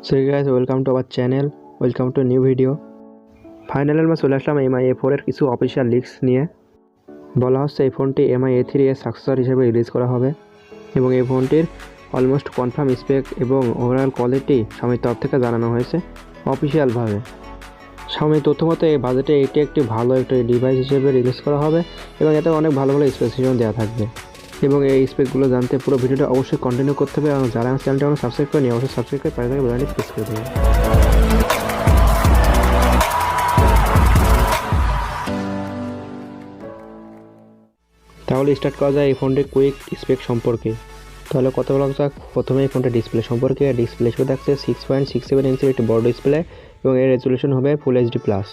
So hey guys, welcome to our channel, welcome to a new video. Finally আমরা চলে আসলাম MI A4 এর কিছু official leaks নিয়ে। বলা হচ্ছে এই ফোনটি MI A3 এর সাকসেসর হিসেবে রিলিজ করা হবে এবং এই ফোনটির অলমোস্ট কনফার্ম স্পেক এবং ওভারঅল কোয়ালিটি Xiaomi তরফ থেকে জানানো হয়েছে অফিশিয়ালভাবে। Xiaomi তথ্যমতে এই বাজেটে এটি একটি ভালো একটা ডিভাইস হিসেবে রিলিজ করা হবে এবং এতে অনেক ভালো ভালো স্পেসিফিকেশন দেওয়া থাকবে। এবং এই স্পেকগুলো জানতে পুরো ভিডিওটা অবশ্যই কন্টিনিউ করতে হবে এবং যারা আমার চ্যানেলটা এখনো সাবস্ক্রাইব করেনি অবশ্যই সাবস্ক্রাইব করে পাশে থাকা বেল আইকনটি প্রেস করে দেবেন। তাহলে স্টার্ট করা যায় এই ফোনটির কুইক স্পেক সম্পর্কে। তাহলে কথা বলা যাক প্রথমে এই ফোনটির ডিসপ্লে সম্পর্কে। ডিসপ্লে হিসেবে থাকছে 6.67 ইঞ্চির একটি বড় ডিসপ্লে এবং এর রেজলিউশন হবে full HD plus.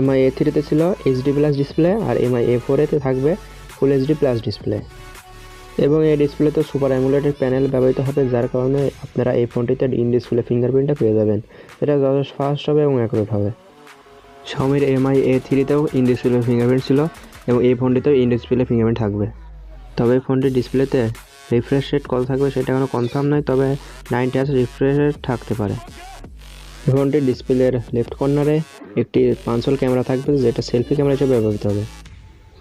MI A3 ছিল এইচডি প্লাস ডিসপ্লে আর MI A4 তে থাকবে ফুল এইচডি প্লাস ডিসপ্লে এবং এই ডিসপ্লেতে সুপার অ্যামোলেড প্যানেল ব্যবহৃত হবে, যার কারণে আপনারা এই ফোনটিতে ইন ডিসপ্লে ফিঙ্গারপ্রিন্টটা পেয়ে যাবেন। এটা যথেষ্ট ফাস্ট হবে এবং অ্যাকুরেট হবে। Xiaomi MI A3 তেও ইন ডিসপ্লে ফিঙ্গারপ্রিন্ট ছিল এবং এই ফোনটিতেও ইন ডিসপ্লে ফিঙ্গারপ্রিন্ট থাকবে। তবে এই ফোনটির ডিসপ্লেতে রিফ্রেশ রেট কত থাকবে সেটা এখনো কনফার্ম নয়, তবে 90 Hz রিফ্রেশ রেট থাকতে পারে। এই ফোনটির ডিসপ্লের লেফট কর্নারে একটি পাঞ্চল ক্যামেরা থাকবে, যেটা সেলফি ক্যামেরা হিসেবে ব্যবহৃত হবে।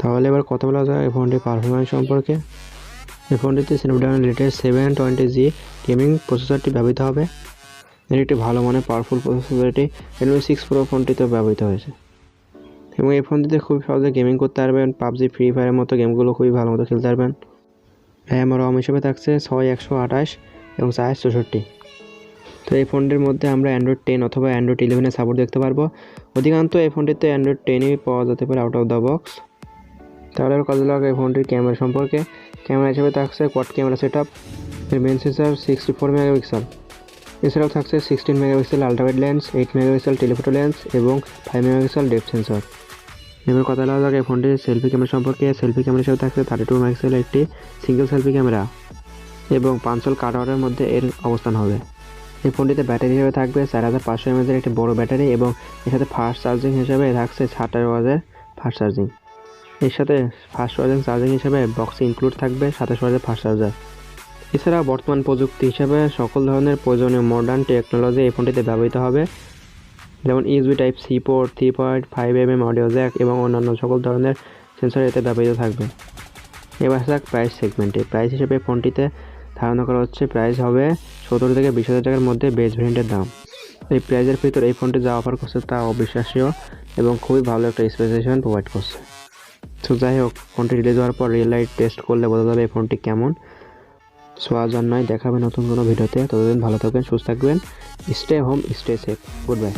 তাহলে এবার কথা বলা যায় এই ফোনটির পারফরম্যান্স সম্পর্কে। এই ফোনটিতে স্ন্যাপড্রাগন লেটেস্ট 720G গেমিং প্রসেসরটি ব্যবহৃত হবে। এর একটি ভালো মানের পাওয়ারফুল প্রসেসরটি Redmi 6 Pro ফোনটিতেও ব্যবহৃত হয়েছে এবং এই ফোনটিতে খুব সহজে গেমিং করতে পারবেন। পাবজি, ফ্রি ফায়ারের মতো গেমগুলো খুবই ভালো মতো খেলতে পারবেন। র্যাম আর রম হিসেবে থাকছে 6128 এবং 464। তো এই ফোনটির মধ্যে আমরা অ্যান্ড্রয়েড 10 অথবা অ্যান্ড্রয়েড 11 এর সাপোর্ট দেখতে পারবো। অধিকাংশ এই ফোনটিতে অ্যান্ড্রয়েড 10ই পাওয়া যেতে পারে আউট অফ দ্য বক্স। তাহলে কথা লাগে এই ফোনটির ক্যামেরা সম্পর্কে। ক্যামেরা হিসেবে থাকছে কোয়াড ক্যামেরা সেটআপ, এর মেন সেন্সর 64 মেগাপিক্সেল। এছাড়াও থাকছে 16 megapixel ultrawide lens, 8 megapixel telephoto lens এবং 5 মেগাপিক্সেল ডেপথ সেন্সর। এবার কথা বলা যাক এই ফোনটির সেলফি ক্যামেরা সম্পর্কে। সেলফি ক্যামেরা হিসেবে থাকছে 32 মেগাপিক্সেল একটি সিঙ্গেল সেলফি ক্যামেরা এবং পাঞ্চল কাটআউটের মধ্যে এর অবস্থান হবে। এই ফোনটিতে ব্যাটারি হিসেবে থাকবে 4500 mAh একটি বড় ব্যাটারি এবং এর সাথে ফাস্ট চার্জিং হিসেবে থাকছে 60 ওয়াটের ফাস্ট চার্জিং। এর সাথে ফাস্ট চার্জিং হিসেবে বক্সে ইনক্লুড থাকবে 27 ওয়াটের ফাস্ট চার্জার। এছাড়া বর্তমান প্রযুক্তি হিসেবে সকল ধরনের প্রয়োজনীয় মডার্ন টেকনোলজি এই ফোনটিতে ব্যবহৃত হবে, যেমন USB Type-C port, 3.5mm audio Jack এবং অন্যান্য সকল ধরনের সেন্সর এতে ব্যবহৃত থাকবে। এবার আসা প্রাইস সেগমেন্টে। প্রাইস হিসেবে ফোনটিতে ধারণা করা হচ্ছে প্রাইস হবে 17 থেকে 20,000 টাকার মধ্যে বেস ভেরিয়েন্টের দাম। এই প্রাইসের ভিতর এই ফোনটি যা অফার করছে তা অবিশ্বাসীয় এবং খুবই ভালো একটা স্পেসিফিকেশন প্রোভাইড করছে। তো যাই হোক, ফোনটি রিলিজ হওয়ার পর রিয়েল লাইফ টেস্ট করলে বোঝা যাবে এই ফোনটি কেমন। সো আজ আর নয়, দেখা হবে নতুন কোনো ভিডিওতে। ততদিন ভালো থাকবেন, সুস্থ থাকবেন, stay home, stay safe, good bye.